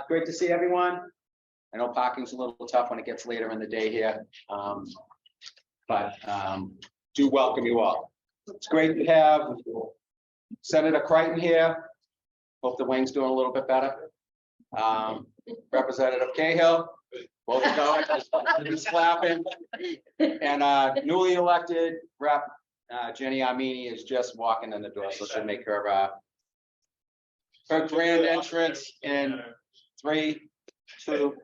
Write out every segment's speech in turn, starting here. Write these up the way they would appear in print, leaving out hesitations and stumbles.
Great to see everyone. I know parking's a little tough when it gets later in the day here, but do welcome you all. It's great to have Senator Crighton here. Hope the wing's doing a little bit better. Representative Cahill, both going, just clapping, and newly elected Rep. Jenny Armini is just walking in the door, so she'll make her her grand entrance in 3, 2.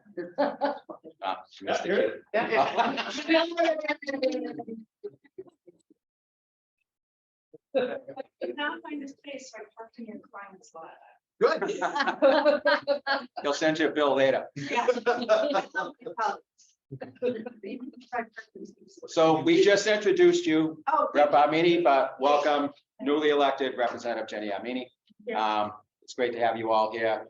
She missed it. You now find a space for parking your client's lot. Good. He'll send you a bill later. So we just introduced you, Rep. Armini, but welcome newly elected Representative Jenny Armini. It's great to have you all here.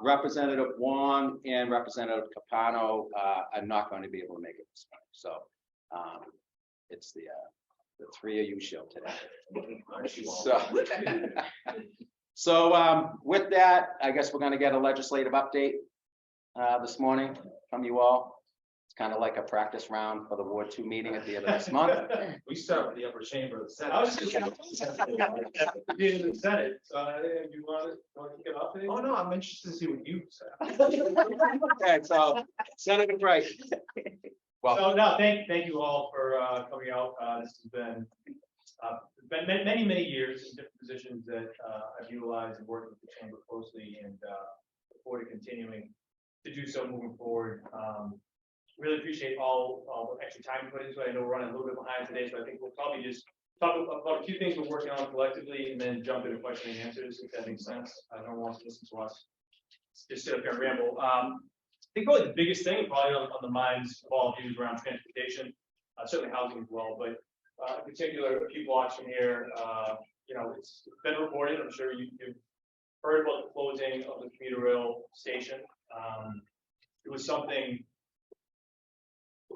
Representative Wong and Representative Capano are not going to be able to make it this morning. So it's the 3 of you show today. So with that, I guess we're going to get a legislative update this morning from you all. It's kind of like a practice round for the Ward 2 meeting at the end of this month. We start with the upper chamber of the Senate. I was just being in the Senate. So you want to kick it off? Oh no, I'm interested to see what you say. Okay, so Senator Crighton. Well, So no, thank you all for coming out. This has been many years in different positions that I've utilized and worked with the chamber closely, and look forward to continuing to do so moving forward. Really appreciate all the extra time you put into it. I know we're running a little bit behind today, so I think we'll probably just talk about a few things we're working on collectively, and then jump into question and answers, if that makes sense. I don't want to listen to us just sit up here and ramble. I think probably the biggest thing, probably on the minds of all of you, is around transportation, certainly housing as well, but in particular, a few blocks from here, you know, it's been reported. I'm sure you've heard about the closing of the commuter rail station. It was something.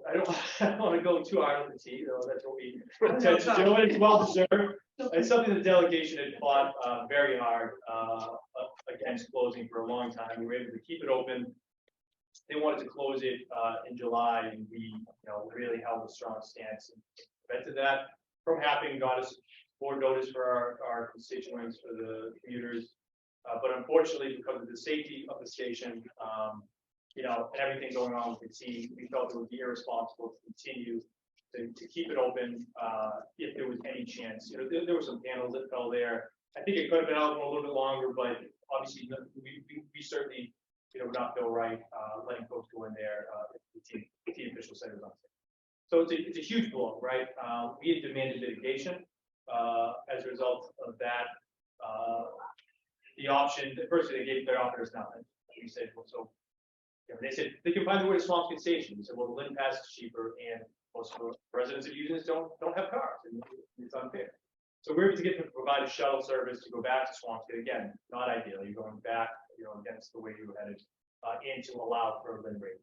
I don't want to go too hard on the tea, though. That's what we intend to do. It's well deserved. It's something the delegation had fought very hard against closing for a long time. We were able to keep it open. They wanted to close it in July, and we, really held a strong stance and prevented that from happening. Got us more notice for our constituents, for the commuters, but unfortunately, because of the safety of the station, and everything going on with the T, we felt it would be irresponsible to continue to keep it open if there was any chance. There were some panels that fell there. I think it could have been out for a little bit longer, but obviously we certainly would not feel right letting folks go in there if the T official said it was unsafe. So it's a huge blow, right? We had demanded litigation as a result of that. The option, first they gave their offers nothing. We said, well, so they said they can find the way to Swampscott Station. We said, well, the Lynn Pass is cheaper, and most of the residents that use this don't have cars, and it's unfair. So we were able to get them to provide a shuttle service to go back to Swampscott. Again, not ideal. You're going back, against the way you were headed, and to allow for a Lynn rate.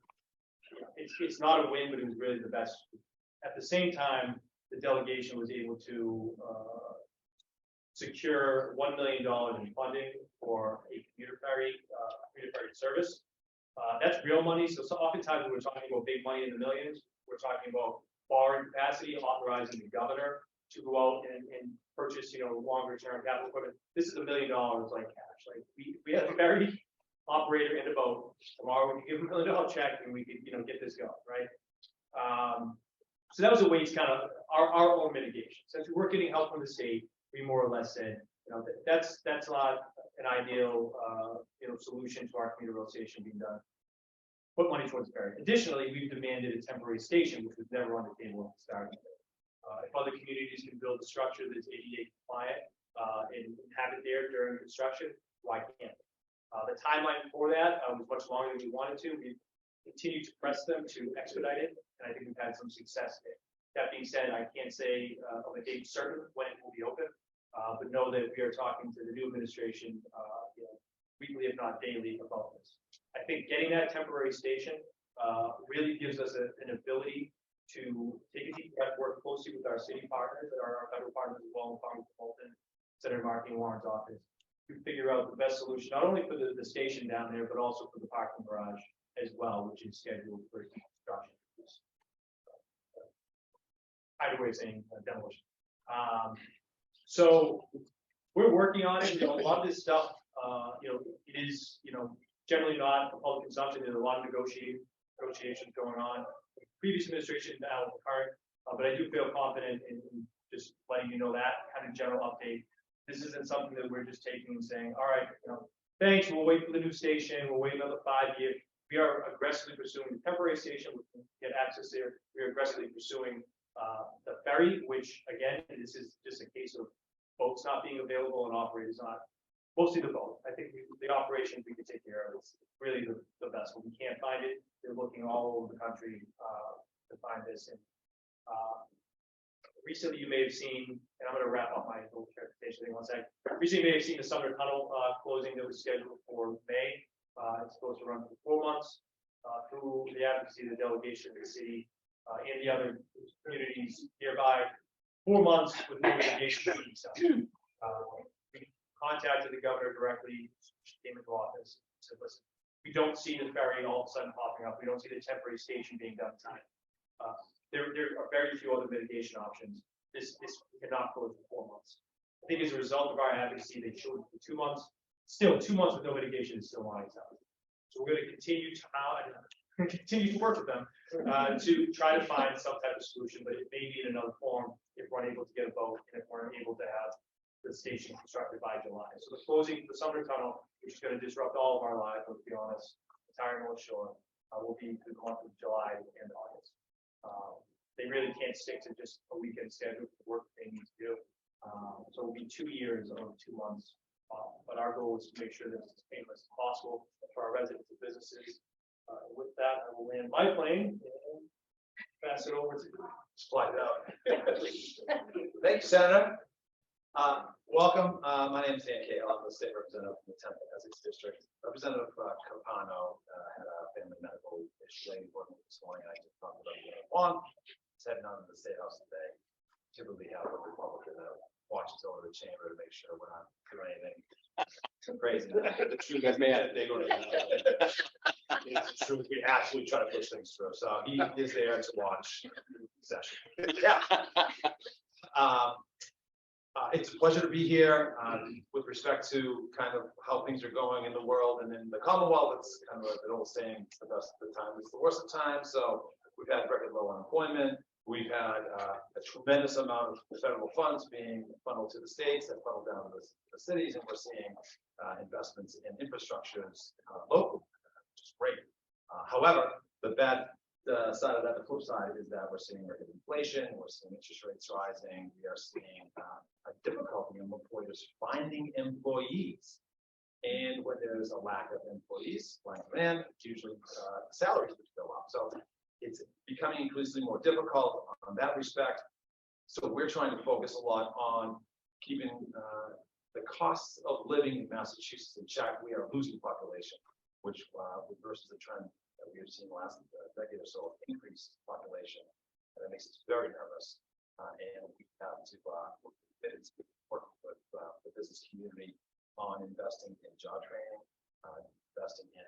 It's not a win, but it was really the best. At the same time, the delegation was able to secure $1 million in funding for a commuter ferry service. That's real money. So oftentimes when we're talking about big money in the millions, we're talking about borrowing capacity, authorizing the governor to go out and purchase, longer term capital equipment. This is $1 million like cash. Like we have a ferry operator in a boat. Tomorrow we can give him $1 million check and we could, get this going, right? So that was a way to kind of our own mitigation. Since we weren't getting help from the state, we more or less said, that's not an ideal solution to our commuter rail station being done. Put money towards the ferry. Additionally, we've demanded a temporary station, which was never on the table at the start. If other communities can build a structure that's ADA compliant and have it there during construction, why can't? The timeline for that was much longer than we wanted to. We continue to press them to expedite it, and I think we've had some success there. That being said, I can't say of a date certain when it will be open, but know that we are talking to the new administration weekly, if not daily, about this. I think getting that temporary station really gives us an ability to take a deep breath, work closely with our city partners that are our federal partners as well, Congress Bolton, Senator Markey Warren's office, to figure out the best solution, not only for the station down there, but also for the parking garage as well, which is scheduled for construction. Either way of saying demolition. So we're working on it. A lot of this stuff, it is, generally not for public consumption. There's a lot of negotiations going on. Previous administration now with the current, but I do feel confident in just letting you know that kind of general update. This isn't something that we're just taking and saying, all right, thanks, we'll wait for the new station, we'll wait another 5 years. We are aggressively pursuing the temporary station, we can get access there. We are aggressively pursuing the ferry, which again, this is just a case of boats not being available and operators not. Mostly the boat. I think the operation we can take care of. It's really the best one. We can't find it. They're looking all over the country to find this. And recently, you may have seen, and I'm going to wrap up my little transportation thing one second. Recently, you may have seen the Sumner Tunnel closing that was scheduled for May. It's supposed to run for 4 months through the advocacy of the delegation of the city and the other communities nearby. 4 months with no mitigation. We contacted the governor directly. She came into office. Said, "Listen, we don't see the ferry all of a sudden popping up. We don't see the temporary station being done time. There are very few other mitigation options. This cannot go for 4 months. I think as a result of our advocacy, they showed for 2 months. Still, 2 months with no mitigation is still on its own. So we're going to continue to work with them to try to find some type of solution, but it may be in another form if we're unable to get a boat and if we're unable to have the station constructed by July. So the closing of the Sumner Tunnel, which is going to disrupt all of our lives, let's be honest, entire North Shore, will be through the month of July and August. They really can't stick to just a weekend schedule for work they need to do. So it'll be 2 years of 2 months. But our goal is to make sure that it's as painless as possible for our residents and businesses. With that, I will land my plane and pass it over to Slide it out. Thank you, Senator. Welcome. My name is Dan Cahill. I'm the state representative from the 10th Essex District. Representative Capano had a family medical issue this morning. I just talked about it on. He's heading on to the State House today. Typically have a Republican that watches over the chamber to make sure we're not doing anything crazy. The truth is, man, they go to. It's true. We absolutely try to push things through. So he is there to watch the session. Yeah. It's a pleasure to be here with respect to kind of how things are going in the world and in the Commonwealth. It's kind of an old saying, it's the best of the time, it's the worst of times. So we've had record low unemployment. We've had a tremendous amount of federal funds being funneled to the states and funneled down to the cities, and we're seeing investments in infrastructures locally, which is great. However, the bad side of that, the flip side, is that we're seeing record inflation, we're seeing interest rates rising, we are seeing a difficulty in employers finding employees. And when there's a lack of employees, supply and demand, usually salaries would go up. So it's becoming increasingly more difficult on that respect. So we're trying to focus a lot on keeping the costs of living in Massachusetts in check. We are losing population, which reverses the trend that we have seen the last decade or so of increased population. And that makes us very nervous. And we have to work with the business community on investing in job training, investing in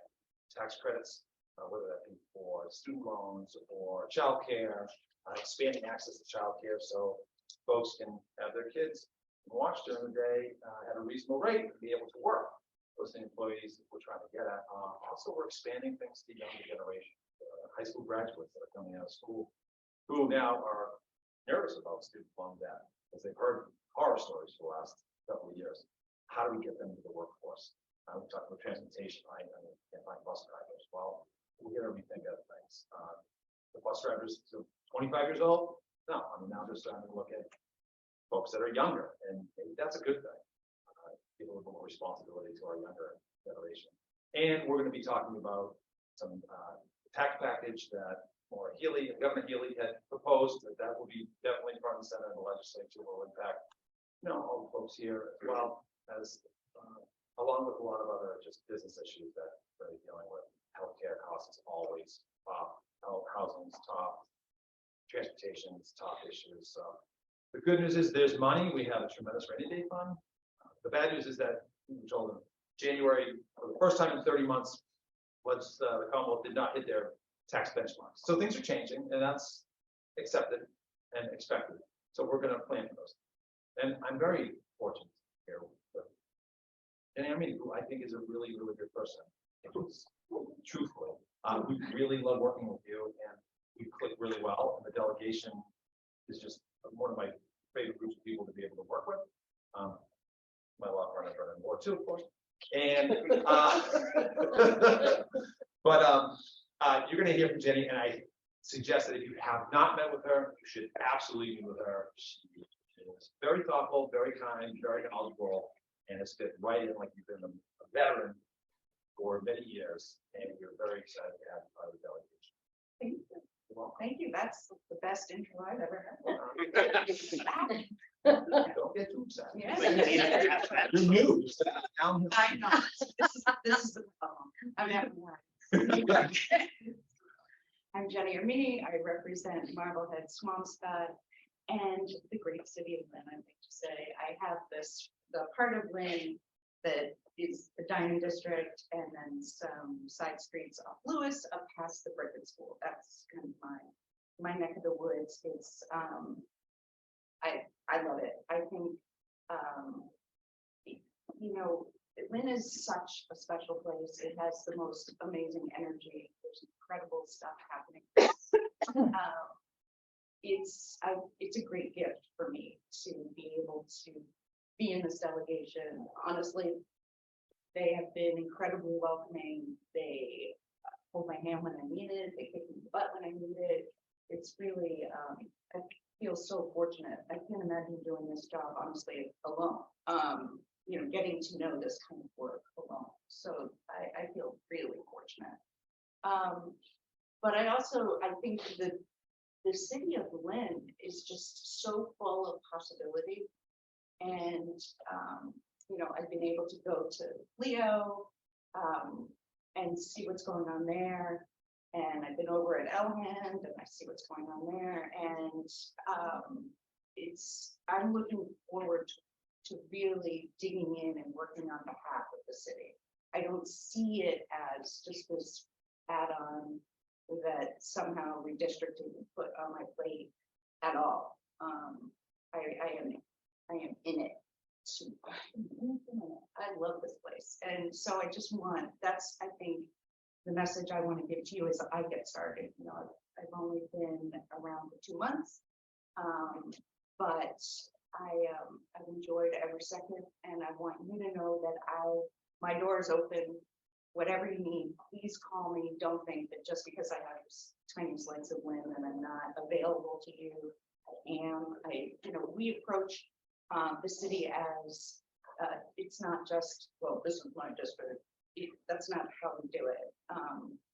tax credits, whether that be for student loans or childcare, expanding access to childcare so folks can have their kids watch during the day at a reasonable rate and be able to work. Those are the employees that we're trying to get at. Also, we're expanding things to the younger generation, high school graduates that are coming out of school who now are nervous about student loan debt because they've heard horror stories for the last couple of years. How do we get them into the workforce? We talked about transportation, right? I mean, can't find bus drivers. Well, we're going to rethink other things. The bus drivers, so 25 years old? No, I mean, now they're starting to look at folks that are younger, and that's a good thing. Give a little more responsibility to our younger generation. And we're going to be talking about some tax package that Governor Healy had proposed that will be definitely front and center in the legislature, will impact, all the folks here as well as along with a lot of other just business issues that we're dealing with. Healthcare costs is always top, housing is top, transportation is top issues. So the good news is there's money. We have a tremendous rainy day fund. The bad news is that we told them, January, for the first time in 30 months, the Commonwealth did not hit their tax benchmarks. So things are changing, and that's accepted and expected. So we're going to plan for those. And I'm very fortunate here with Jenny Armini, who I think is a really, really good person. Truthfully, we really love working with you, and we click really well. And the delegation is just one of my favorite groups of people to be able to work with. My law firm is running more too, of course. And but you're going to hear from Jenny, and I suggest that if you have not met with her, you should absolutely meet with her. She is very thoughtful, very kind, very knowledgeable, and has fit right in like you've been a veteran for many years, and we're very excited to have you part of the delegation. Thank you. Thank you. That's the best intro I've ever had. Don't get too excited. Yes. You're new. I'm not. This is the problem. I'm having one. I'm Jenny Armini. I represent Marblehead, Swampscott, and the great city of Lynn. I think to say I have the part of Lynn that is the dining district, and then some side streets off Lewis up past the Brickett School. That's kind of my neck of the woods. It's I love it. I think you know, Lynn is such a special place. It has the most amazing energy. There's incredible stuff happening. It's a great gift for me to be able to be in this delegation. Honestly, they have been incredibly welcoming. They hold my hand when I need it. They kick me in the butt when I need it. It's really, I feel so fortunate. I can't imagine doing this job, honestly, alone. You know, getting to know this kind of work alone. So I feel really fortunate. But I think that the city of Lynn is just so full of possibility. And, you know, I've been able to go to Leo and see what's going on there. And I've been over at Elhand and I see what's going on there. And I'm looking forward to really digging in and working on behalf of the city. I don't see it as just this add-on that somehow redistricting put on my plate at all. I am in it. I love this place. And so I just want, that's, I think, the message I want to give to you as I get started. You know, I've only been around for 2 months, but I've enjoyed every second, and I want you to know that my door is open. Whatever you need, please call me. Don't think that just because I have tiny slice of Lynn and I'm not available to you. I am. You know, we approach the city as it's not just, well, this is my district. That's not how we do it.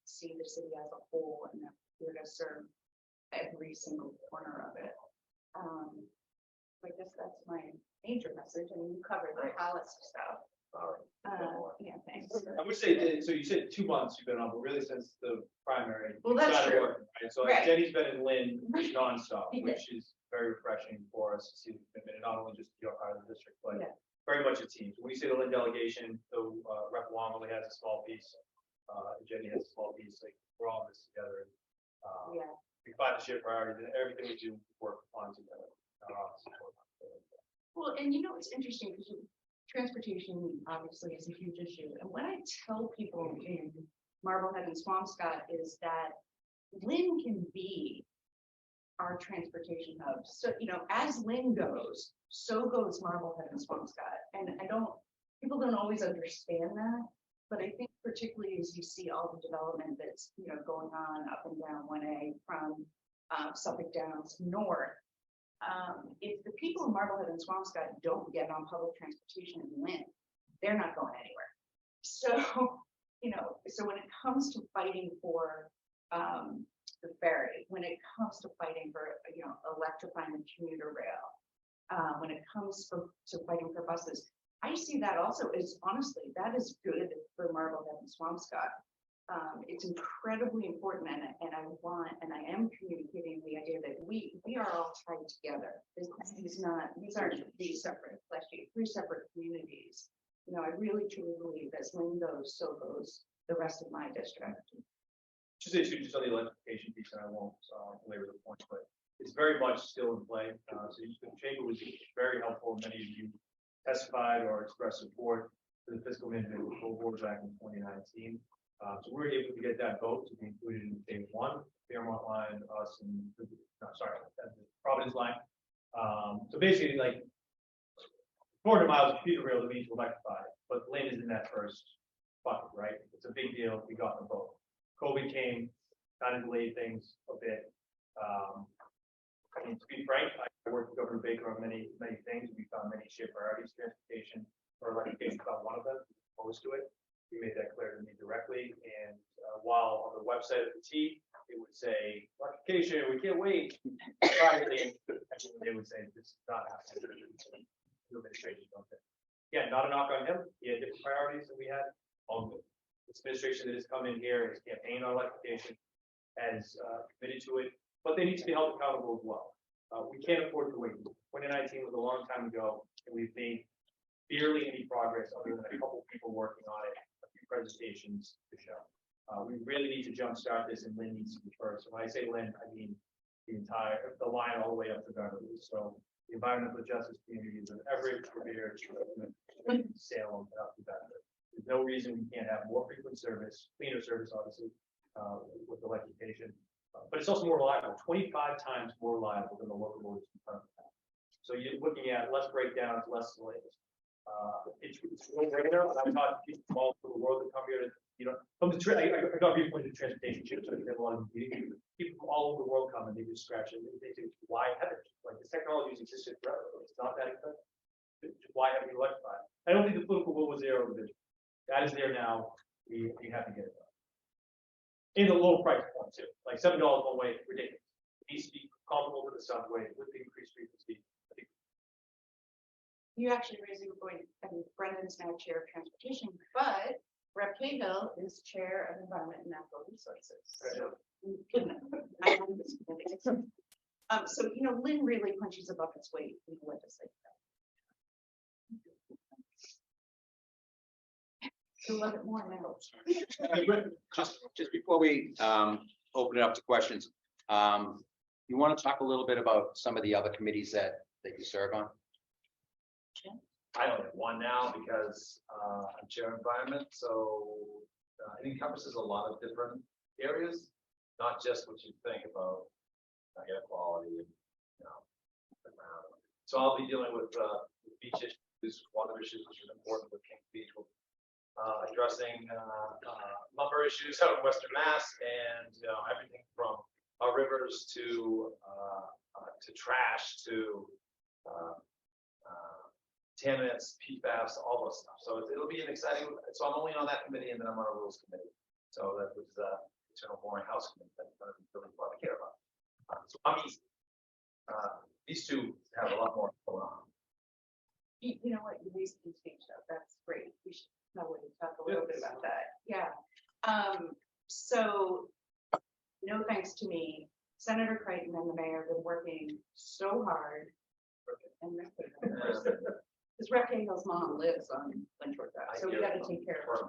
See the city as a whole, and we're going to serve every single corner of it. I guess that's my major message. I mean, you covered the policy stuff. Yeah, thanks. I would say, so you said 2 months you've been on, but really since the primary. Well, that's started true. working, right? So Right. Jenny's been in Lynn nonstop, Yeah. which is very refreshing for us to see the commitment, not only just your part of the district, but Yeah. very much a team. When we say the Lynn delegation, the Rep. Wong only has a small piece, Jenny has a small piece, like we're all in this together. Yeah. We find the shared priorities, and everything we do work on together. Well, and you know, it's interesting because transportation obviously is a huge issue. And what I tell people in Marblehead and Swampscott is that Lynn can be our transportation hub. So, you know, as Lynn goes, so goes Marblehead and Swampscott. And people don't always understand that, but I think particularly as you see all the development that's, you know, going on up and down 1A from Suffolk Downs north, if the people in Marblehead and Swampscott don't get on public transportation in Lynn, they're not going anywhere. So, you know, so when it comes to fighting for the ferry, when it comes to fighting for, you know, electrifying the commuter rail, when it comes to fighting for buses, I see that also as, honestly, that is good for Marblehead and Swampscott. It's incredibly important, and I am communicating the idea that we are all tied together. These aren't three separate communities. You know, I really truly believe as Lynn goes, so goes the rest of my district. Just issue just on the electrification piece, and I won't belabor the point, but it's very much still in play. So the chamber was very helpful. Many of you testified or expressed support for the fiscal management of the full board back in 2019. So we were able to get that vote to be included in phase one, Fairmont line, us, and Providence line. So basically, like 400 miles of computer rail that means to electrify, but Lynn is in that first bucket, right? It's a big deal. We got the vote. COVID came, kind of delayed things a bit. I mean, to be frank, I worked with Governor Baker on many things. We found many shared priorities, transportation or electrification about one of them, opposed to it. He made that clear to me directly. And while on the website of the T, it would say electrification, we can't wait. Privately, they would say this is not happening. The administration don't think. Yeah, not a knock on him. He had different priorities than we had. All good. This administration that has come in here has campaigned on electrification, has committed to it, but they need to be held accountable as well. We can't afford to wait. 2019 was a long time ago, and we've made barely any progress other than a couple people working on it, a few presentations to show. We really need to jumpstart this, and Lynn needs to be first. When I say Lynn, I mean the line all the way up to Beverly. So the environmental justice communities of Everett, Revere, Salem, and up to Beverly. There's no reason we can't have more frequent service, cleaner service, obviously, with electrification. But it's also more reliable, 25 times more reliable than the local roads. So you're looking at less breakdowns, less delays. It's really great there. I've taught people from all over the world that come here to, from the I got people into transportation chips, so we have a lot of meetings. People from all over the world come and they just scratch it. They say, why haven't you? Like this technology has existed forever. It's not that expensive. Why haven't you electrified? I don't think the political will was there over the vision. That is there now. We have to get it done. In the low price point too, like $7 one way, ridiculous. It needs to be comparable to the subway with the increased frequency. You actually raised a good point. I mean, Brendan's now chair of transportation, but Rep. Cahill is chair of environment and natural resources. So, so Lynn really punches above its weight in the legislature. I love it more now. Just before we open it up to questions, you want to talk a little bit about some of the other committees that you serve on? I only have one now because I'm chair of environment, so it encompasses a lot of different areas, not just what you think about air quality and so I'll be dealing with beach issues, water issues, which is important with King Beach. Addressing lumber issues out in Western Mass, and everything from our rivers to trash to contaminants, PFAS, all those stuff. So it'll be an exciting. So I'm only on that committee, and then I'm on a rules committee. So that was internal boring house committee. That's really what I care about. So I'm easy. These two have a lot more going on. You know what? You raised the speech though. That's great. We should probably talk a little bit about that. Yeah. So no thanks to me, Senator Crighton and the mayor have been working so hard. And because Rep. Cahill's mom lives on Lynchburg Drive, so we got to take care of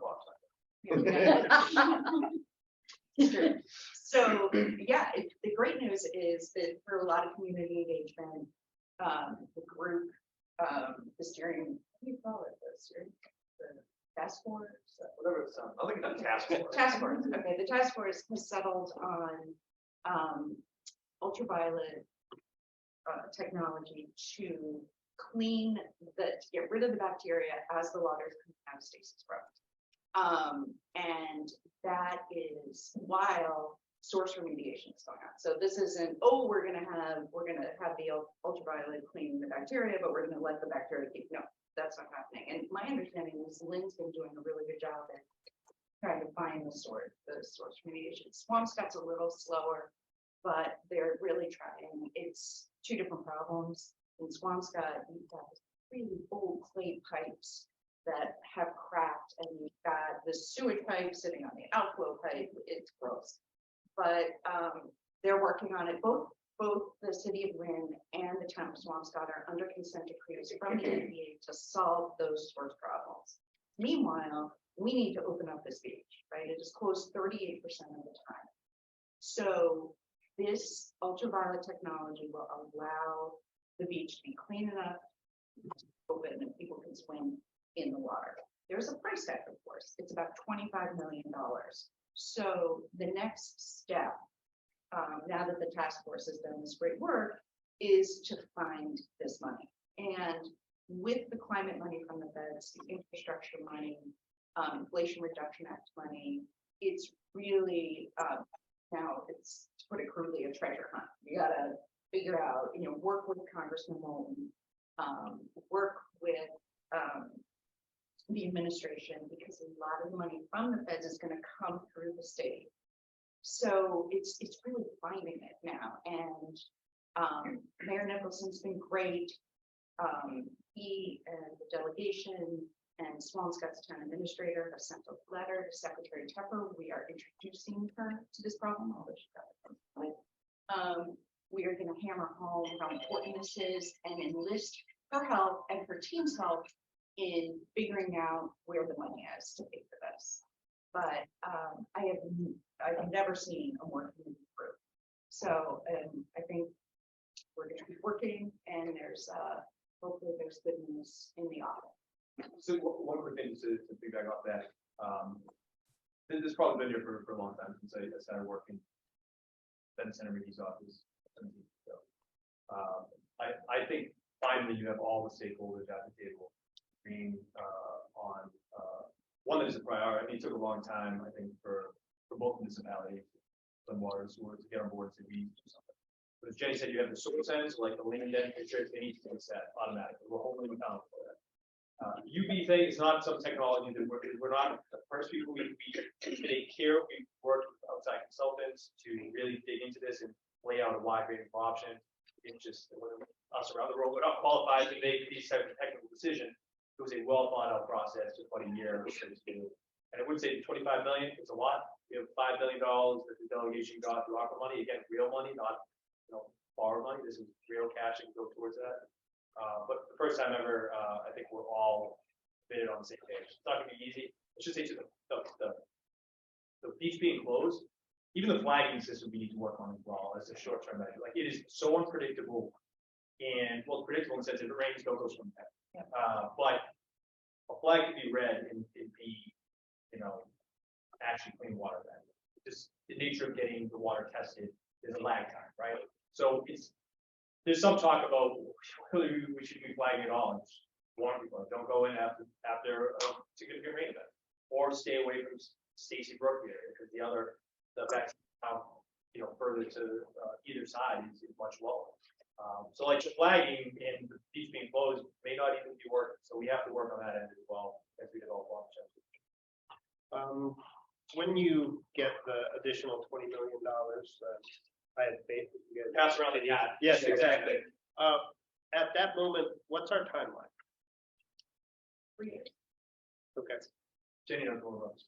her. So yeah, the great news is that for a lot of community engagement, the group, the steering, what do you call it? The task force, Whatever it's I think it's a task force. Task force. Okay, the task force has settled on ultraviolet technology to get rid of the bacteria as the waters come out of stasis from. And that is while source remediation is going on. So this isn't, oh, we're gonna have the ultraviolet clean the bacteria, but we're gonna let the bacteria keep. No, that's not happening. And my understanding is Lynn's been doing a really good job at trying to find the source remediation. Swampscott's a little slower, but they're really trying. It's two different problems. In Swampscott, you've got really old clay pipes that have cracked, and you've got the sewage pipe sitting on the outflow pipe. It's gross, but they're working on it. Both the city of Lynn and the town of Swampscott are under consent decrees from the EPA to solve those source problems. Meanwhile, we need to open up this beach, right? It is closed 38% of the time. So this ultraviolet technology will allow the beach to be clean enough, open, and people can swim in the water. There's a price tag, of course. It's about $25 million. So the next step, now that the task force has done this great work, is to find this money. And with the climate money from the feds, the infrastructure money, Inflation Reduction Act money, it's really now it's, to put it crudely, a treasure hunt. You gotta figure out, work with Congressman Moulton, work with the administration, because a lot of the money from the feds is going to come through the state. So it's really finding it now. And Mayor Nicholson's been great. He and the delegation and Swampscott's town administrator have sent a letter to Secretary Tepper. We are introducing her to this problem, although she got it. We are going to hammer home how important this is and enlist her help and her team's help in figuring out where the money is to pay for this. But I've never seen a more community group. So I think we're going to be working, and there's hopefully there's good news in the audit. So one quick thing to piggyback off that, this has probably been here for a long time since I started working in Senator McGee's office. So, I think finally you have all the stakeholders at the table being on one that is a priority. It took a long time, I think, for both municipalities and water to get on board to be something. But as Jenny said, you have the soil sense, like the land district, they need to be set automatically. We're holding them accountable for that. UV thing is not some technology that we're not the first people. We take care. We work with outside consultants to really dig into this and lay out a wide range of options. It's just us around the world. We're not qualified to make these types of technical decisions. It was a well thought out process, just about a year. And I would say 25 million, it's a lot. We have $5 million that the delegation got through ARPA money. Again, real money, not borrowed money. This is real cash and go towards that. But the first time ever, I think we're all bid on the same page. It's not going to be easy. I should say to the beach being closed, even the flagging system we need to work on as well as a short-term measure. Like, it is so unpredictable, and well, predictable in the sense if it rains, don't go swimming. But a flag can be red and be, actually clean water then. Just the nature of getting the water tested is a lag time, right? So there's some talk about whether we should be flagging it all. And warn people, don't go in after a significant rain event, or stay away from Stacy Brook area, because the effects further to either side is much lower. So like the flagging and the beach being closed may not even be working. So we have to work on that end as well as we develop options. When you get the additional $20 million, I have faith that you guys Pass around the yacht. Yes, exactly. At that moment, what's our timeline? 3 years. Okay. Jenny knows more about this.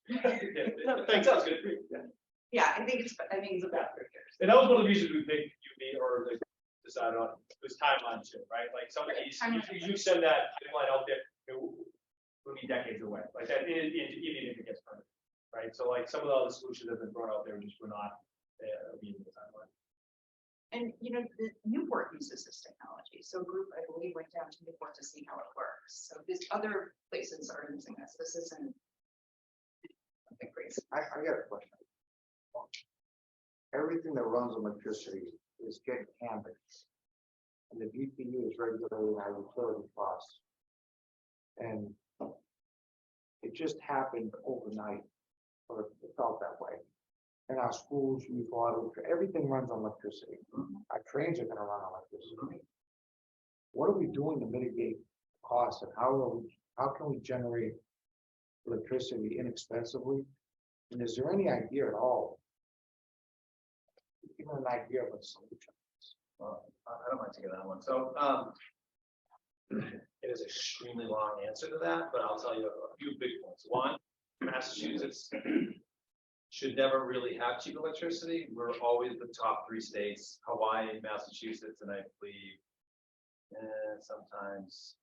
Thanks. Sounds good. Yeah, I think it's about 3 years. And that was one of the reasons we picked UV or decided on was timeline too, right? Like some of these, you send that timeline out there, it will be decades away. Like that, even if it gets permanent, right? So like some of the other solutions that have been thrown out there just were not meeting the timeline. And the Newport uses this technology. So a group, I believe, went down to Newport to see how it works. So these other places are using this. This isn't something crazy. I got a question. Everything that runs on electricity is getting canvassed, and the DPU is regulating our utility costs. And it just happened overnight, or it felt that way. In our schools, youth water, everything runs on electricity. Our trains are going to run on electricity. What are we doing to mitigate costs, and how can we generate electricity inexpensively? And is there any idea at all? Give me an idea of a solution. Well, I don't mind taking that one. So it is an extremely long answer to that, but I'll tell you a few big points. One, Massachusetts should never really have cheap electricity. We're always the top 3 states: Hawaii, Massachusetts, and I believe sometimes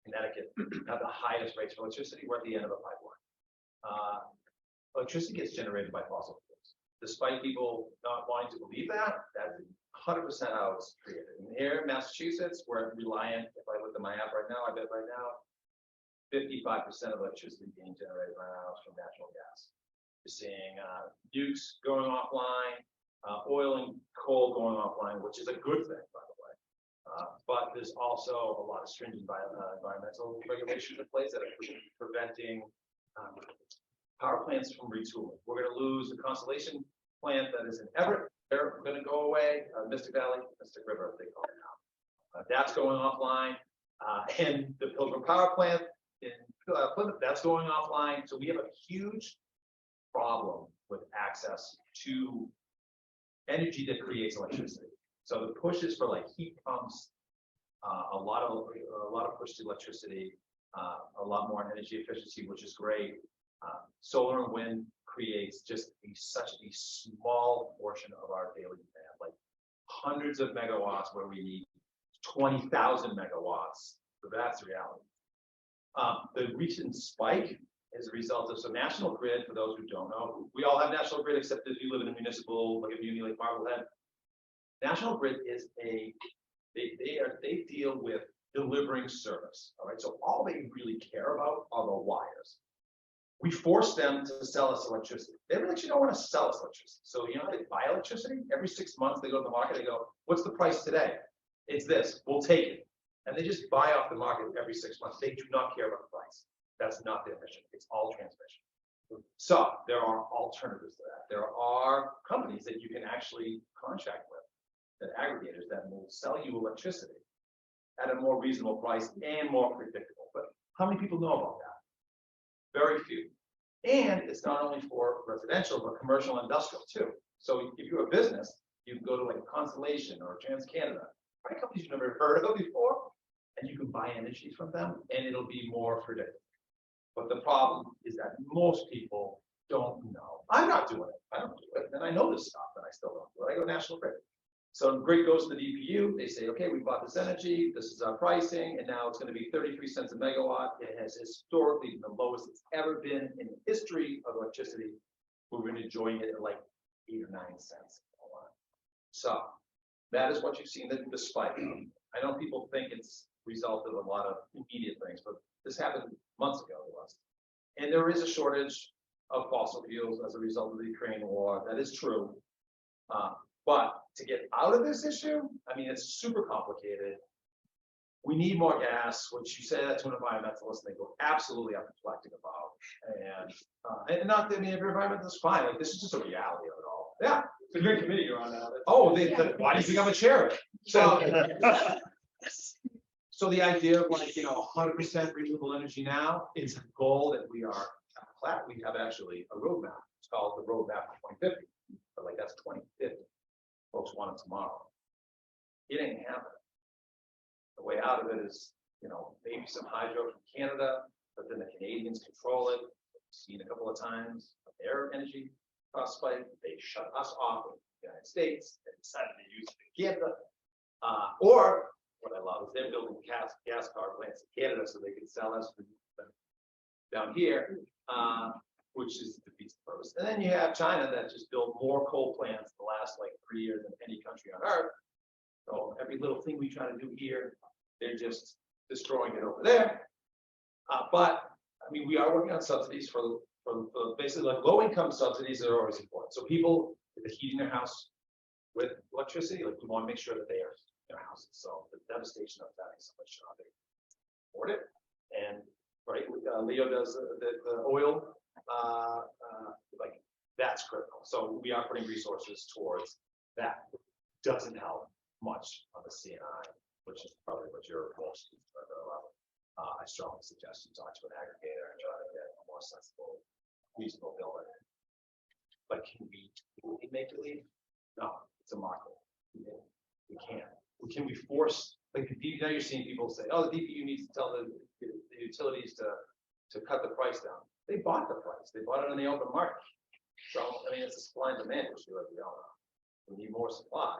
Connecticut have the highest rates for electricity. We're at the end of a pipeline. Electricity gets generated by fossil fuels. Despite people not wanting to believe that, that's 100% how it's created. And here in Massachusetts, we're reliant, if I look at my app right now, I bet right now, 55% of electricity being generated right now is from natural gas. You're seeing nukes going offline, oil and coal going offline, which is a good thing, by the way. But there's also a lot of stringent environmental regulations in place that are preventing power plants from retooling. We're going to lose the Constellation plant that is in Everett. They're going to go away. Mystic Valley, Mystic River, they call it now. That's going offline. And the Pilgrim Power Plant in Plymouth, that's going offline. So we have a huge problem with access to energy that creates electricity. So the push is for like heat pumps, a lot of push to electricity, a lot more energy efficiency, which is great. Solar and wind creates just such a small portion of our daily demand, like hundreds of megawatts where we need 20,000 megawatts. So that's the reality. The recent spike is a result of some National Grid. For those who don't know, we all have National Grid, except if you live in a municipal, like a community like Marblehead. National Grid is they deal with delivering service. All right, so all they really care about are the wires. We force them to sell us electricity. They really actually don't want to sell us electricity. So you know how they buy electricity? Every 6 months they go to the market, they go, what's the price today? It's this, we'll take it. And they just buy off the market every 6 months. They do not care about the price. That's not their mission. It's all transmission. So there are alternatives to that. There are companies that you can actually contract with, that aggregators that will sell you electricity at a more reasonable price and more predictable. But how many people know about that? Very few. And it's not only for residential, but commercial and industrial too. So if you're a business, you can go to like a Constellation or TransCanada, right? Companies you've never heard of before, and you can buy energy from them and it'll be more predictable. But the problem is that most people don't know. I'm not doing it. I don't do it. And I know this stuff and I still don't do it. I go National Grid. So grid goes to the DPU. They say, okay, we bought this energy. This is our pricing. And now it's going to be 33 cents a megawatt. It has historically been the lowest it's ever been in the history of electricity. We've been enjoying it at like 8 or 9 cents. So that is what you've seen, the spike. I know people think it's a result of a lot of immediate things, but this happened months ago to us. And there is a shortage of fossil fuels as a result of the Ukraine war. That is true. But to get out of this issue, I mean, it's super complicated. We need more gas, which you say that to an environmentalist, and they go absolutely apoplectic about. And not, I mean, if you're environmentalist, fine. Like, this is just a reality of it all. Yeah. It's a great committee you're on now. Oh, why do you think I'm a chair? So the idea of like, 100% renewable energy now is a goal that we have actually a roadmap. It's called the roadmap for 2050. But like that's 2050. Folks want it tomorrow. It ain't happening. The way out of it is, maybe some hydro from Canada, but then the Canadians control it. We've seen a couple of times their energy cost spike. They shut us off in the United States. They decided to use it in Canada. Or what I love is they're building gas power plants in Canada so they can sell us down here, which is defeats the purpose. And then you have China that just built more coal plants the last like 3 years than any country on earth. So every little thing we try to do here, they're just destroying it over there. But I mean, we are working on subsidies for basically like low income subsidies that are always important. So people, if they're heating their house with electricity, like we want to make sure that they are in their houses. So the devastation of having so much they afford it. And right, Leo does the oil. Like that's critical. So we are putting resources towards that. Doesn't help much on the CNI, which is probably what you're most about. I strongly suggest you talk to an aggregator and try to get a more sensible, reasonable bill. But can we make it leave? No, it's a market. We can't. Can we force? Like now you're seeing people say, "Oh, the DPU needs to tell the utilities to cut the price down." They bought the price. They bought it in the open market. So I mean, it's a supply and demand issue, as we all know. We need more supply.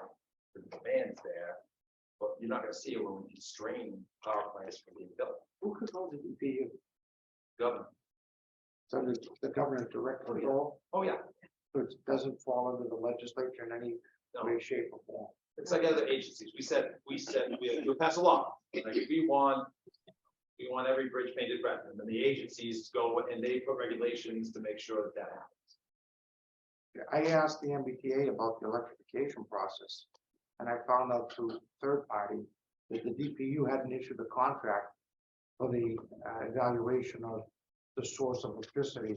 The demand's there. But you're not gonna see it when we constrain power plants from being built. Who controls the DPU? Government. So the government direct control, Oh, yeah. so it doesn't fall under the legislature in any No. way, shape or form. It's like other agencies. We said, we'll pass a law. Like, we want every bridge painted red. And then the agencies go and they put regulations to make sure that that happens. I asked the MBTA about the electrification process, and I found out through third party that the DPU hadn't issued a contract for the evaluation of the source of electricity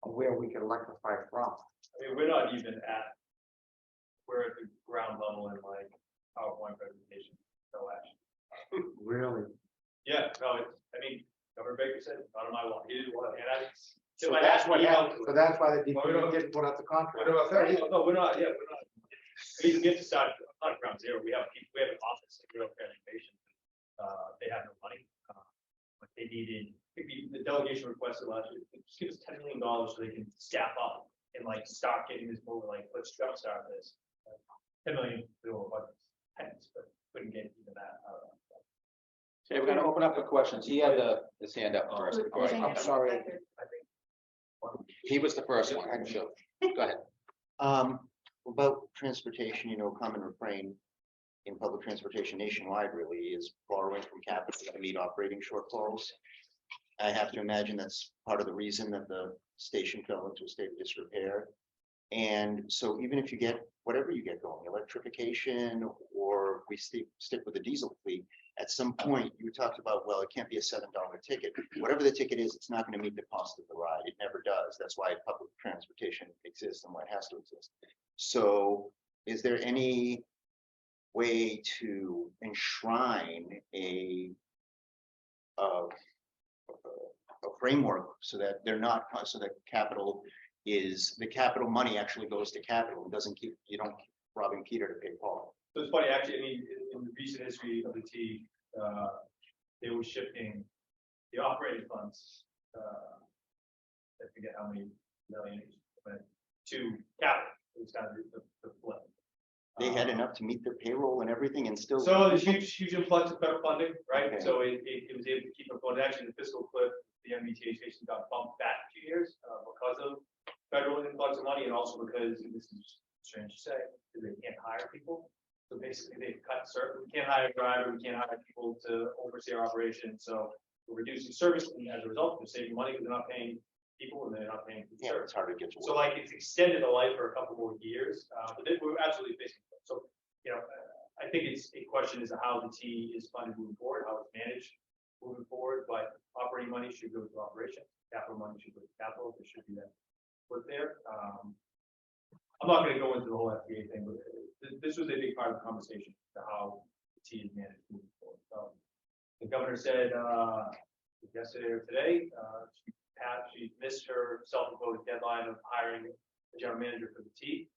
and where we can electrify from. I mean, we're not even at, we're at the ground level in like PowerPoint presentation, no action. Really? Yeah, no, it's, I mean, Governor Baker said, not on my wall, he didn't want, and I. So I that's asked what him happened. So that's why the Well, we DPU don't- didn't put out the contract. What about that? No, we're not, yeah, we're not. I mean, we have to start, not ground zero, we have an office, like real innovation. They have no money, but they needed, the delegation requested last year, just give us $10 million so they can staff up and like start getting this moving, like, let's jumpstart this. 10 million, they were about pens, but couldn't get even that out of them. Okay, we're gonna open up for questions. He had his hand up first. Go ahead. I'm sorry. He was the first one. Sure. Go ahead. About transportation, common refrain in public transportation nationwide really is borrowing from capital to meet operating shortfalls. I have to imagine that's part of the reason that the station fell into a state of disrepair. And so even if you get whatever you get going, electrification, or we stick with the diesel fleet, at some point you talked about, well, it can't be a $7 ticket. Whatever the ticket is, it's not going to meet the cost of the ride. It never does. That's why public transportation exists and why it has to exist. So is there any way to enshrine a framework so that they're not, so that the capital money actually goes to capital and you don't keep robbing Peter to pay Paul? So it's funny, actually, I mean, in the recent history of the T, they were shifting the operating funds, I forget how many millions, but to capital. It was kind of the flip. They had enough to meet their payroll and everything and still. So there's huge influx of federal funding, right? Okay. So it was able to keep it going. Actually, the fiscal cliff, the MBTA station got bumped back 2 years because of federal influx of money, and also because, this is strange to say, because they can't hire people. So basically, they've cut certain. We can't hire a driver. We can't hire people to oversee our operation. So we're reducing service, and as a result, we're saving money because they're not paying people and they're not paying for the Yeah, service. it's hard to get to So work. like it's extended the life for a couple more years, but then we're absolutely facing. So, I think it's a question as to how the T is funded moving forward, how it's managed moving forward, but operating money should go to operation, capital money should go to capital, there should be that put there. I'm not gonna go into the whole FDA thing, but this was a big part of the conversation, to how the T is managed moving forward. So the governor said, yesterday or today, she missed her self-imposed deadline of hiring a general manager for the T.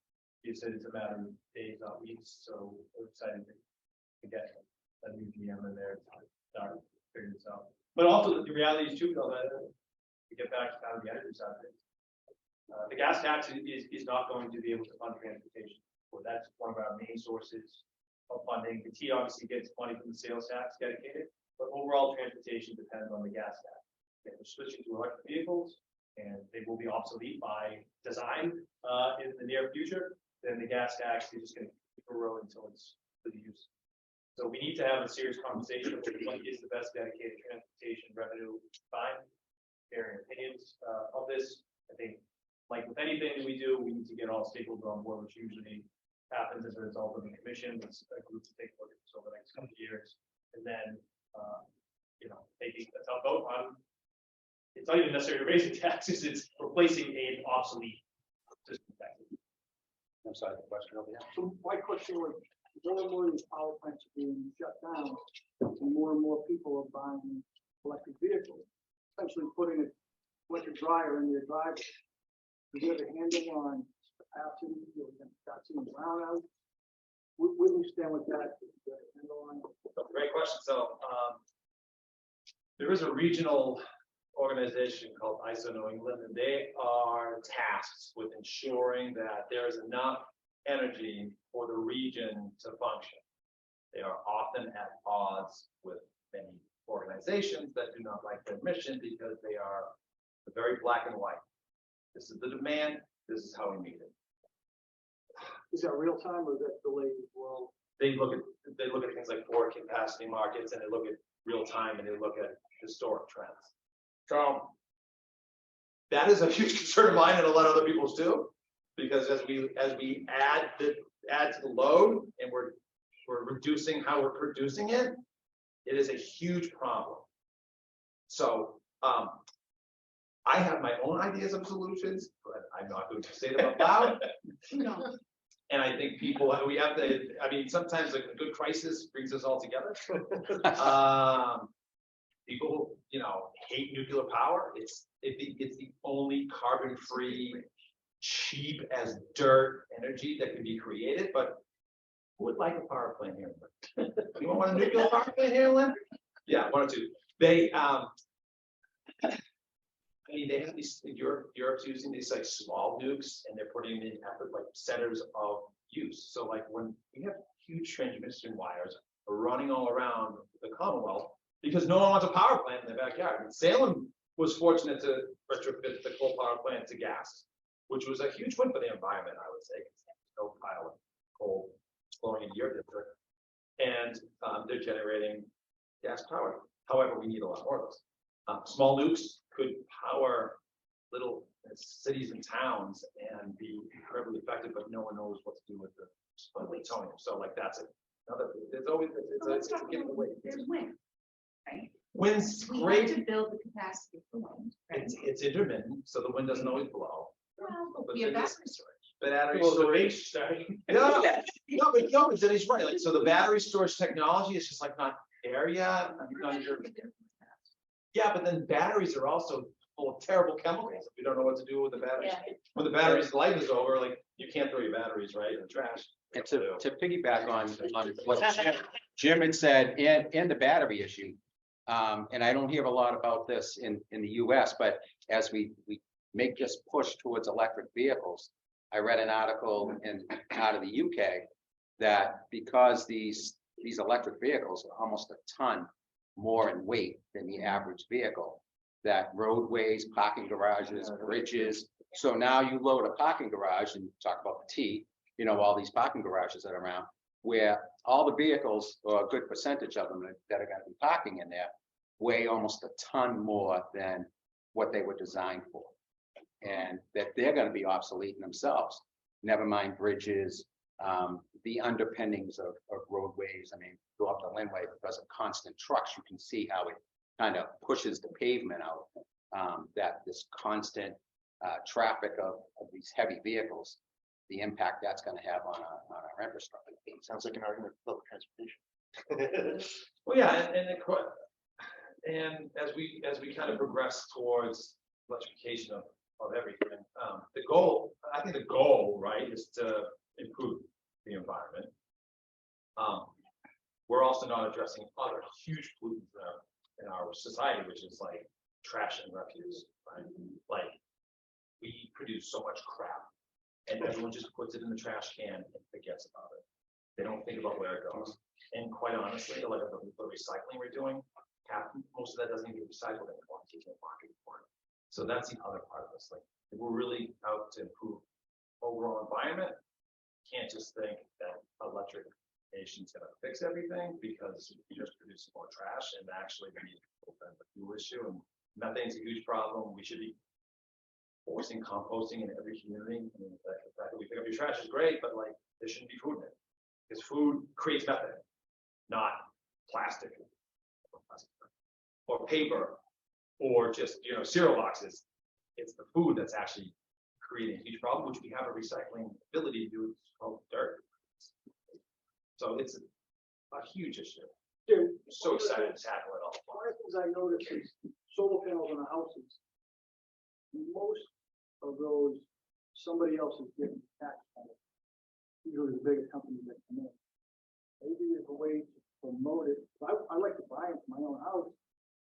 She said it's a matter of days, not weeks, so we're excited to get a new GM in there to start figuring this out. But also the reality is too, though, that to get back to kind of the energy side of things. The gas tax is not going to be able to fund transportation. So that's one of our main sources of funding. The T obviously gets money from the sales tax dedicated, but overall transportation depends on the gas tax. We're switching to electric vehicles, and they will be obsolete by design in the near future. Then the gas tax is just going to keep a road until it's for the use. So we need to have a serious conversation about what is the best dedicated transportation revenue fine, sharing opinions of this. I think, like with anything that we do, we need to get all stakeholders on board, which usually happens as a result of the commission. It's a group to take a look at this over the next couple of years, and then taking a tough vote on. It's not even necessarily raising taxes; it's replacing an obsolete system. I'm sorry, the question over here. So my question was, more and more of these power plants are being shut down, and more people are buying electric vehicles, essentially putting an electric dryer in their driveway. Do you have a handle on capacity, or start seeing brownouts? Where do you stand with that? Great question. So, there is a regional organization called ISO New England, and they are tasked with ensuring that there is enough energy for the region to function. They are often at odds with many organizations that do not like their mission because they are very black and white. This is the demand, this is how we meet it. Is that real time or is that delayed as well? They look at things like forward capacity markets, and they look at real time, and they look at historic trends. So that is a huge concern of mine and a lot of other people's too, because as we add to the load and we're reducing how we're producing it, it is a huge problem. So I have my own ideas of solutions, but I'm not going to say them out loud. No. And I think we have to, I mean, sometimes a good crisis brings us all together. People, hate nuclear power. It's the only carbon-free, cheap as dirt energy that can be created, but who would like a power plant here? Anyone want a nuclear power plant here, Lynn? Yeah, one or two. They have these, Europe's using these like small nukes, and they're putting in like centers of use. So like when we have huge transmission wires running all around the Commonwealth, because no one wants a power plant in their backyard. And Salem was fortunate to retrofit the coal power plant to gas, which was a huge win for the environment, I would say. No pile of coal flowing into your district, and they're generating gas power. However, we need a lot more of those. Small nukes could power little cities and towns and be incredibly effective, but no one knows what to do with the plutonium. So like that's it. There's always it's a giveaway. There's wind, right? Wind's We have great. to build the capacity for wind, right? It's intermittent, so the wind doesn't always blow. Well, but we have then battery storage. Battery Well, the storage. beach side. No, but then he's right. Like, so the battery storage technology is just like not there yet. Yeah, but then batteries are also full of terrible chemicals. If you don't know what to do with the batteries. Yeah. When the battery's life is over, like you can't throw your batteries right in the trash. And to piggyback on what Jim had said, and the battery issue, and I don't hear a lot about this in the US, but as we make this push towards electric vehicles, I read an article out of the UK that because these electric vehicles are almost a ton more in weight than the average vehicle, that roadways, parking garages, bridges. So now you load a parking garage and talk about the T, all these parking garages that are around, where all the vehicles, or a good percentage of them that are going to be parking in there, weigh almost a ton more than what they were designed for. And that they're going to be obsolete in themselves. Never mind bridges, the underpinnings of roadways. I mean, go up the Linway because of constant trucks. You can see how it kind of pushes the pavement out. That this constant traffic of these heavy vehicles, the impact that's going to have on our infrastructure. Sounds like an argument for public transportation. Well, yeah, and as we kind of progress towards electrification of everything, I think the goal, right, is to improve the environment. We're also not addressing other huge pollutants in our society, which is like trash and refuse, right? Like we produce so much crap, and everyone just puts it in the trash can and forgets about it. They don't think about where it goes. And quite honestly, like the recycling we're doing, most of that doesn't even get recycled anymore. It's in the market for it. So that's the other part of this. Like if we're really out to improve overall environment, can't just think that electrification is going to fix everything, because we just produce more trash, and actually we need to open the fuel issue, and methane's a huge problem. We should be forcing composting in every community. I mean, the fact that we pick up your trash is great, but like there shouldn't be food in it, because food creates methane, not plastic or paper or just cereal boxes. It's the food that's actually creating a huge problem, which we have a recycling ability to do. It's called dirt. So it's a huge issue. Dude, So excited to tackle it all. one of the things I noticed is solar panels on the houses. Most of those, somebody else is getting taxed on it. Usually the bigger companies that come in. Maybe there's a way to promote it. I like to buy it for my own house,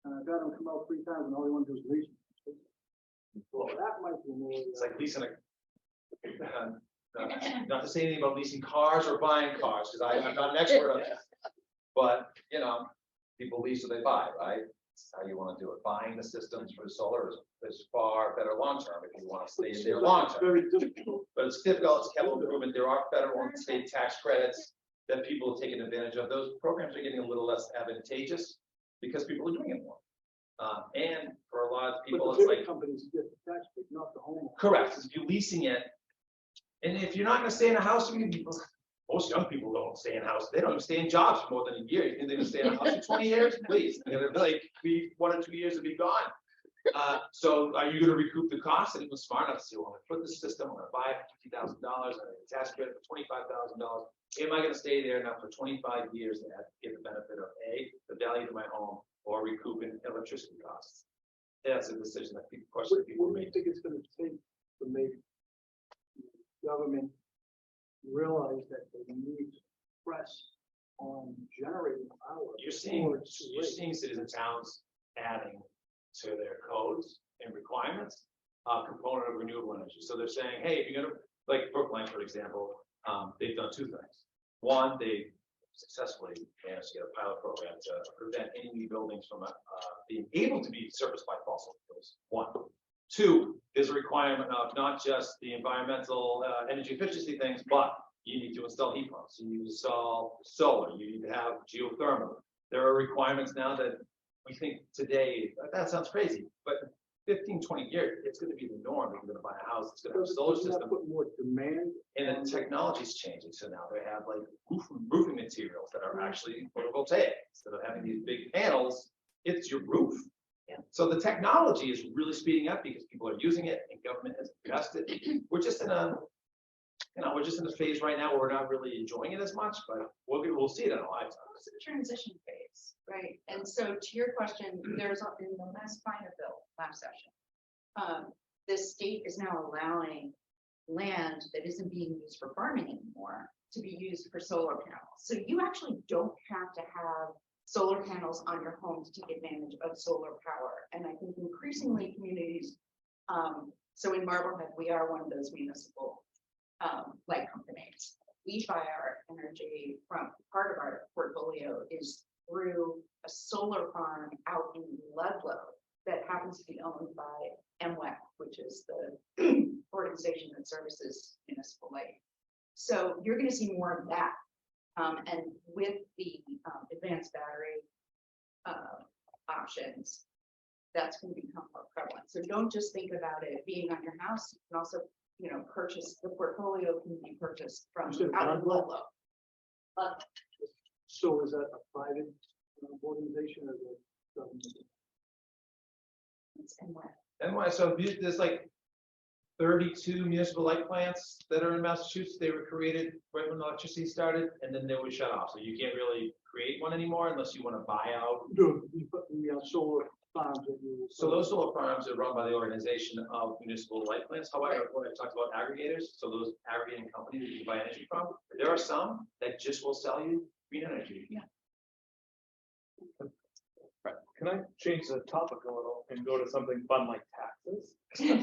and I've had them come out 3 times, and all they want to do is lease it. Well, that might be more. It's like leasing not to say anything about leasing cars or buying cars, because I'm not an expert on that. but, you know, people lease or they buy, right? That's how you want to do it. Buying the systems for solar is far better long-term if you want to stay there long-term. Very difficult. But it's difficult, it's capital improvement, there are federal and state tax credits that people are taking advantage of. Those programs are getting a little less advantageous because people are doing it more. And for a lot of people, But it's the like, big companies get the tax break, not the homeowner. correct, if you're leasing it, and if you're not gonna stay in a house, most young people don't stay in a house, they don't even stay in jobs for more than a year. You think they're gonna stay in a house for 20 years? Please, they're gonna like be 1 or 2 years to be gone. So are you gonna recoup the cost? And it was smart enough to say, well, I'm gonna put this system, I'm gonna buy it for $50,000, I'm gonna get a tax credit for $25,000. Am I gonna stay there now for 25 years and get the benefit of A, the value to my home, or recouping electricity costs? That's a decision that people, question What people do you make. think it's gonna take to make the government realize that they need to press on generating power? You're seeing, before it's too you're late? seeing citizen towns adding to their codes and requirements, component of renewable energy. So they're saying, hey, if you're gonna, like Brookline, for example, they've done 2 things. One, they successfully managed to get a pilot program to prevent any new buildings from being able to be serviced by fossil fuels. 1. 2, there's a requirement of not just the environmental energy efficiency things, but you need to install heat pumps, you need to install solar, you need to have geothermal. There are requirements now that we think today, that sounds crazy, but 15, 20 years, it's going to be the norm. If you're going to buy a house, it's going to have a solar Doesn't that system. put more demand? And the technology's changing. So now they have like roofing materials that are actually photovoltaic. Instead of having these big panels, it's your roof. Yeah. So the technology is really speeding up because people are using it and government has invested. We're just in a, we're just in a phase right now where we're not really enjoying it as much, but we'll see it in a lifetime. It's a transition phase, right? And so to your question, there's in the last final bill, last session, the state is now allowing land that isn't being used for farming anymore to be used for solar panels. So you actually don't have to have solar panels on your home to take advantage of solar power. And I think increasingly communities, so in Marblehead, we are one of those municipal light companies. We buy our energy from, part of our portfolio is through a solar farm out in Ludlow that happens to be owned by MWEC, which is the organization that services municipal light. So you're going to see more of that. And with the advanced battery options, that's going to become more prevalent. So don't just think about it being on your house. You can also, purchase, the portfolio can be purchased from You said out of Ludlow? Ludlow. So is that a private organization or the government? It's MWEC. And why, so there's like 32 municipal light plants that are in Massachusetts. They were created right when electricity started, and then they were shut off. So you can't really create one anymore unless you want to buy out. The solar farms that you. So those solar farms are run by the organization of municipal light plants. However, when I talked about aggregators, so those aggregating companies that you buy energy from, there are some that just will sell you green energy. Yeah. Can I change the topic a little and go to something fun like taxes?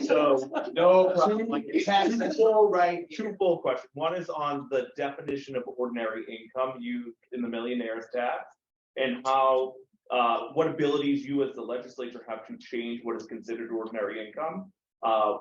So, No problem. Like your taxes, that's all right. twofold question. One is on the definition of ordinary income used in the millionaire's tax and how, what abilities you as the legislature have to change what is considered ordinary income.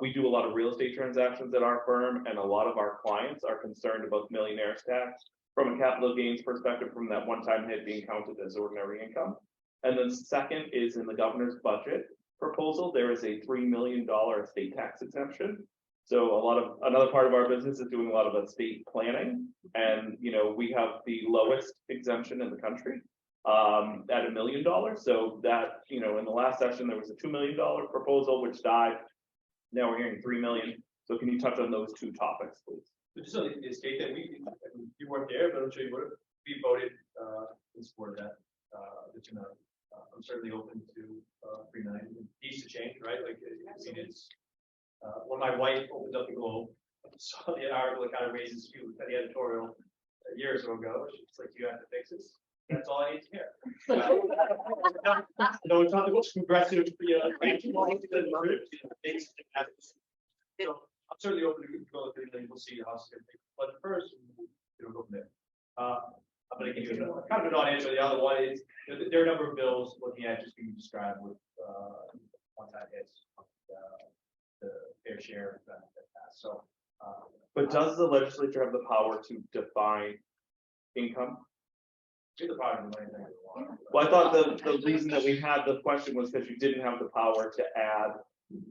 We do a lot of real estate transactions at our firm, and a lot of our clients are concerned about the millionaire's tax from a capital gains perspective, from that one-time hit being counted as ordinary income. And then second is in the governor's budget proposal, there is a $3 million estate tax exemption. So another part of our business is doing a lot of estate planning. And, we have the lowest exemption in the country at $1 million. So that, in the last session, there was a $2 million proposal, which died. Now we're hearing 3 million. So can you touch on those two topics, please? Just so the state that you weren't there, but I'm sure you would have, we voted in support of that, the 2 million. I'm certainly open to 3 million. It needs to change, right? Like, I mean, it's when my wife opened up the Globe, saw the article that kind of raises you at the editorial years ago. She's like, "You have to fix this." That's all I need to hear. No, it's not the most progressive, so I'm certainly open to go to 3 million. We'll see how it's going to be. But first, go from there. but I give you kind of a non-answer. The other one is, there are a number of bills looking at just being described with, one-time hits, the fair share benefit pass. So, But does the legislature have the power to define income? do the power to do anything they want. Well, I thought the reason that we had the question was because you didn't have the power to add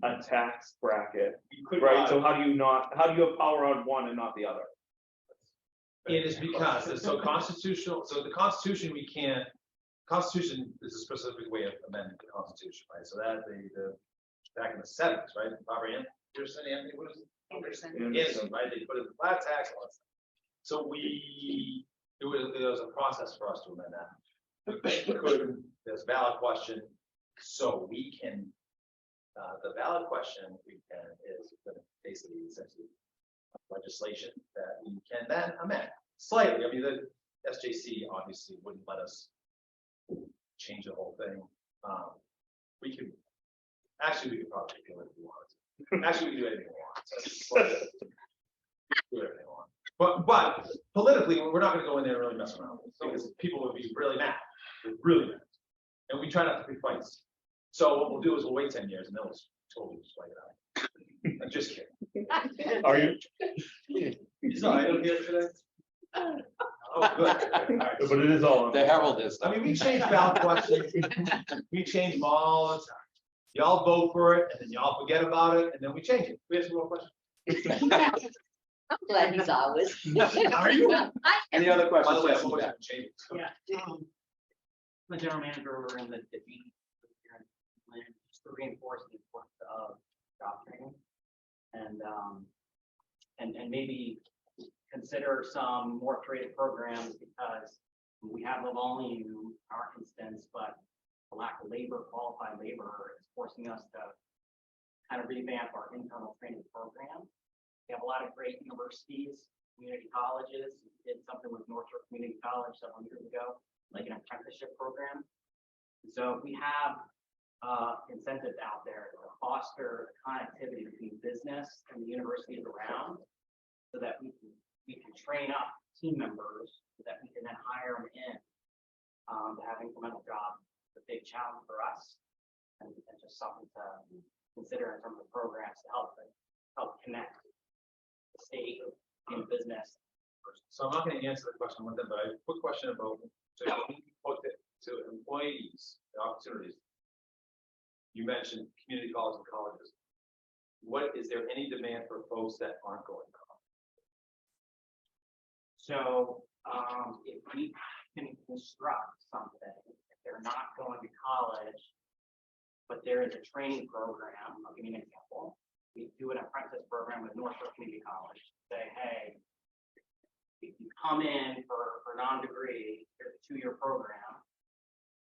a tax bracket, You could, right? So how do you have power on one and not the other? It is because, so constitutional, so the Constitution, we can't, Constitution is a specific way of amending the Constitution, right? So that the back in the seventies, right? Barbara Ann, you're saying, Anthony, what is it? Anderson, right? They put in the flat tax, all that stuff. So there was a process for us to amend that. There's a ballot question, so we can, the ballot question is basically essentially legislation that we can then amend slightly. I mean, the SJC obviously wouldn't let us change the whole thing. We could probably do it if we wanted to. Actually, we can do anything we want. So do whatever they want. But politically, we're not going to go in there and really mess around because people would be really mad, and we try not to pick fights. So what we'll do is we'll wait 10 years and then we'll totally just fight it out. I'm just kidding. Are you? So I don't get today. Oh, good. All right. But it is all. The Herald is. I mean, we change ballot questions. We change them all the time. Y'all vote for it, and then y'all forget about it, and then we change it. We have some more questions. I'm glad he's always. Are you? Any other By questions? the way, I'm Yes, always Jack. changing. Yeah. The general manager over in the DB, just to reinforce the importance of job training. And maybe consider some more creative programs because we have the volume in our instance, but the lack of labor, qualified labor is forcing us to kind of revamp our internal training program. We have a lot of great universities, community colleges. We did something with Northrop Community College several years ago, like an apprenticeship program. So we have incentives out there to foster connectivity between business and the universities around so that we can train up team members so that we can then hire them in to have incremental jobs. It's a big challenge for us and just something to consider in terms of programs to help connect the state and business. So I'm not going to answer the question with them, but I have a quick question about to employees, the opportunities. You mentioned community colleges and colleges. What is there any demand for folks that aren't going to college? So if we can construct something, if they're not going to college, but there is a training program, I'll give you an example. We do an apprentice program with Northrop Community College. Say, hey, if you come in for non-degree, here's a 2-year program.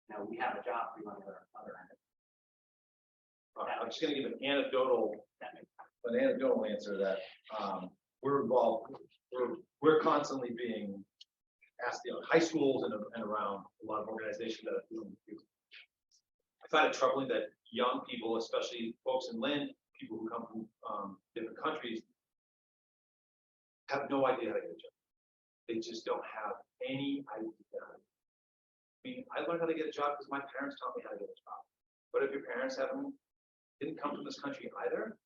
Now we have a job for you on the other end. I'm just going to give an anecdotal answer to that. We're involved. We're constantly being asked, high schools and around a lot of organizations that are doing it. I find it troubling that young people, especially folks in Lynn, people who come from different countries, have no idea how to get a job. They just don't have any idea. I mean, I learned how to get a job because my parents taught me how to get a job. But if your parents didn't come from this country either,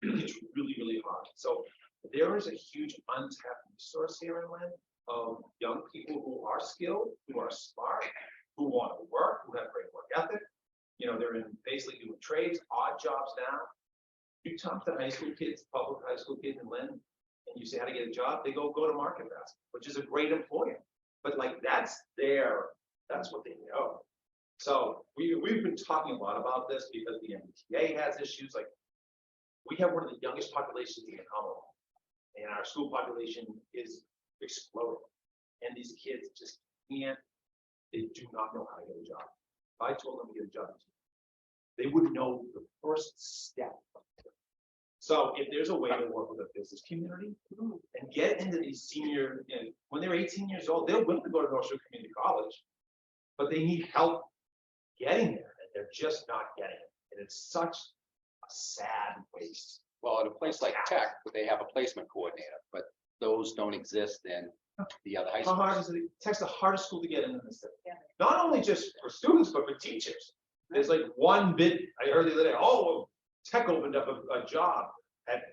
it's really, really hard. So there is a huge untapped resource here in Lynn of young people who are skilled, who are smart, who want to work, who have great work ethic. They're in basically doing trades, odd jobs now. You talk to high school kids, public high school kids in Lynn, and you say how to get a job, they go to Market Basket, which is a great employer. But like that's what they know. So we've been talking a lot about this because the MBTA has issues. Like we have one of the youngest populations in the Commonwealth, and our school population is exploding. And these kids just can't. They do not know how to get a job. If I told them to get a job, they wouldn't know the first step. So if there's a way to work with a business community and get into these senior, when they're 18 years old, they're willing to go to North Shore Community College, but they need help getting there, and they're just not getting it. And it's such a sad waste. Well, at a place like Tech, they have a placement coordinator, but those don't exist in the other high How hard schools. is it? Tech's the hardest school to get in the state. Yeah. Not only just for students, but for teachers. There's like one bid, I heard the other day, oh, Tech opened up a job at,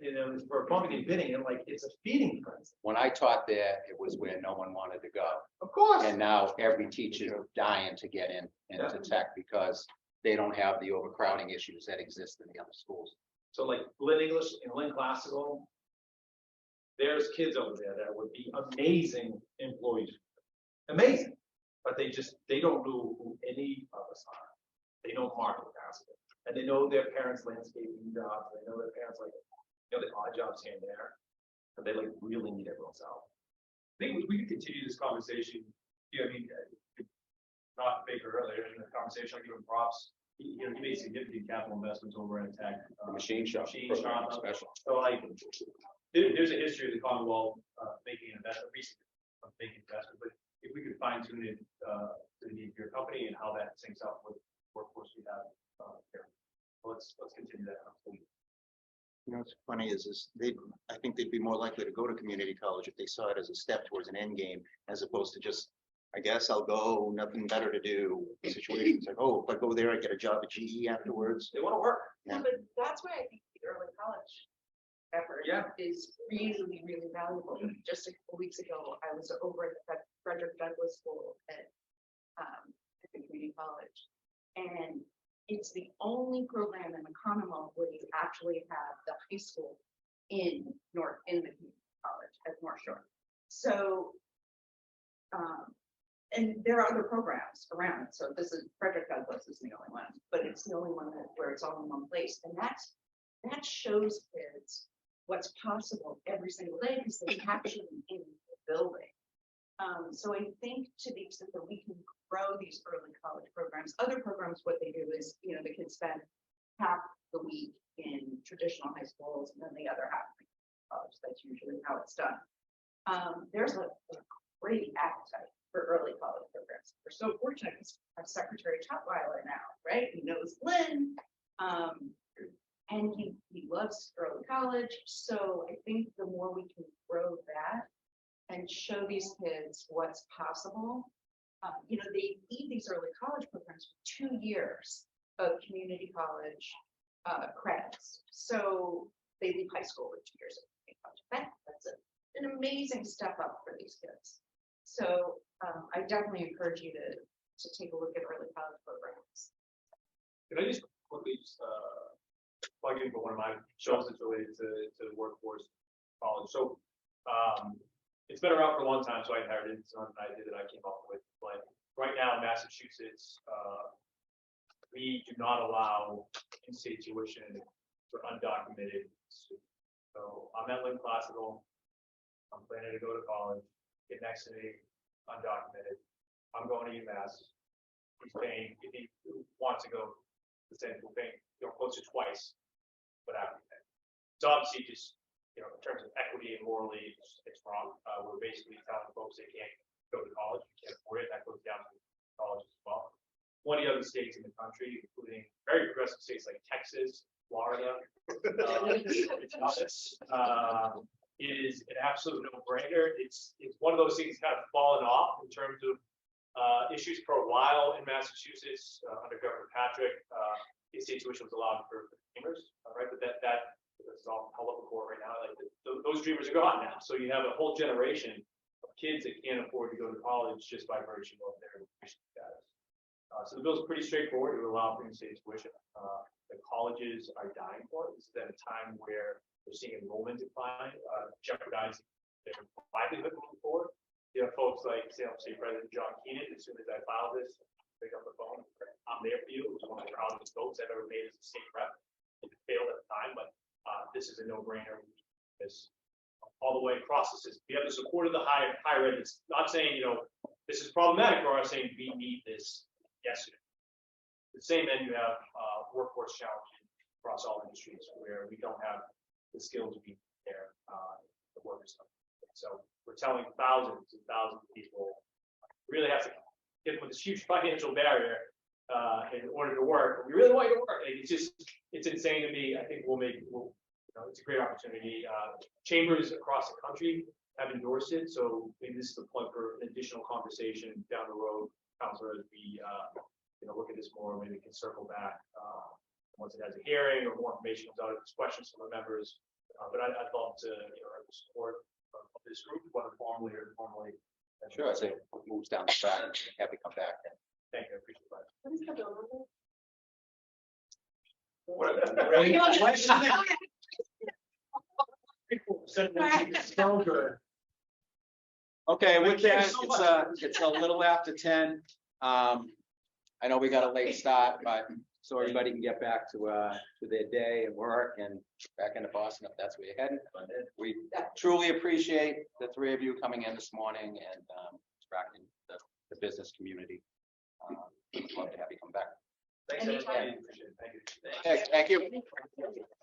for bumping and bidding, and like, it's a feeding frenzy. When I taught there, it was where no one wanted to go. Of course. And now every teacher is dying to get into Yeah. tech because they don't have the overcrowding issues that exist in the other schools. So like Lynn English and Lynn Classical, there's kids over there that would be amazing employees. Amazing. But they don't know who any of us are. They know marketing aspect. And they know their parents' landscaping jobs. They know their parents like, the odd jobs here and there. But they like really need everyone's help. I think we could continue this conversation. I mean, not Baker earlier in the conversation, I give him props. He made significant capital investments over in tech. The machine shop. Machine program shop. Special. So like, there's a history of the Commonwealth making an investment, recently of making investment, but if we could fine tune it to the need of your company and how that syncs up with workforce we have here. Let's continue that conversation. You know, what's funny is I think they'd be more likely to go to community college if they saw it as a step towards an end game, as opposed to just, I guess I'll go, nothing better to do situations like, oh, if I go there, I get a job at GE afterwards. They want to work. Yeah. But that's why I think the early college effort Yeah. is really, really valuable. Just a couple weeks ago, I was over at the Frederick Douglass School at the community college. And it's the only program in the Commonwealth where you actually have the high school in the community college at North Shore. So, and there are other programs around. So this is Frederick Douglass is the only one, but it's the only one where it's all in one place. And that shows kids what's possible every single day because they actually in the building. So I think to the extent that we can grow these early college programs, other programs, what they do is, the kids spend half the week in traditional high schools and then the other half in college. That's usually how it's done. There's a great appetite for early college programs. We're so fortunate because our Secretary Tutwiler now, right? He knows Lynn, and he loves early college. So I think the more we can grow that and show these kids what's possible, they need these early college programs for 2 years of community college credits. So they leave high school with 2 years of community college. That's an amazing step up for these kids. So I definitely encourage you to take a look at early college programs. Can I just quickly plug in for one of my shows that's related to workforce college? So it's been around for a long time, so I inherited it. It's not an idea that I came up with. But right now in Massachusetts, we do not allow in-state tuition for undocumented students. So I'm at Lynn Classical. I'm planning to go to college. Get next to me, undocumented. I'm going to UMass. He's paying, if he wants to go, the same, we're paying, close to twice what I would pay. So obviously just, in terms of equity and morally, it's wrong. We're basically telling folks they can't go to college, you can't afford it. That goes down to college as well. 20 other states in the country, including very progressive states like Texas, Florida. It is an absolute no-brainer. It's one of those things kind of fallen off in terms of issues for a while in Massachusetts under Governor Patrick. In-state tuition was allowed for dreamers, right? But that is all held up in court right now. Like those dreamers are gone now. So you have a whole generation of kids that can't afford to go to college just by virtue of their immigration status. So the bill's pretty straightforward. It would allow for in-state tuition. The colleges are dying for it. This is at a time where they're seeing enrollment decline, jeopardizing their livelihood moving forward. You have folks like Salem State President John Keenan. As soon as I filed this, pick up the phone. I'm there for you. It was one of the proudest votes I've ever made as a state rep. It failed at the time, but this is a no-brainer. This all the way across the system. We have the support of the higher ed. It's not saying this is problematic for us. Saying we need this yesterday. The same end, you have workforce challenges across all industries where we don't have the skills to be there. The workers. So we're telling thousands and thousands of people really have to get with this huge financial barrier in order to work. We really want you to work. Like, it's insane to me. I think it's a great opportunity. Chambers across the country have endorsed it, so maybe this is the plug for an additional conversation down the road, Counselor, as we, look at this more, maybe we can circle back, once it has a hearing or more information comes out, if there's questions from the members. But I'd love to, have the support of this group, whether formally or informally. Sure, as it moves down the track, have to come back. Thank you, I appreciate that. What is the bill number? So good. Okay, with Thank you that, so it's a little after 10. I know we got a late start, but so everybody can get back to their day and work and back into Boston if that's where you're heading. We truly appreciate the three of you coming in this morning and attracting the business community. Love to have you come back. Thanks, Anytime. everybody. Appreciate it. Thank you. Okay, thank you.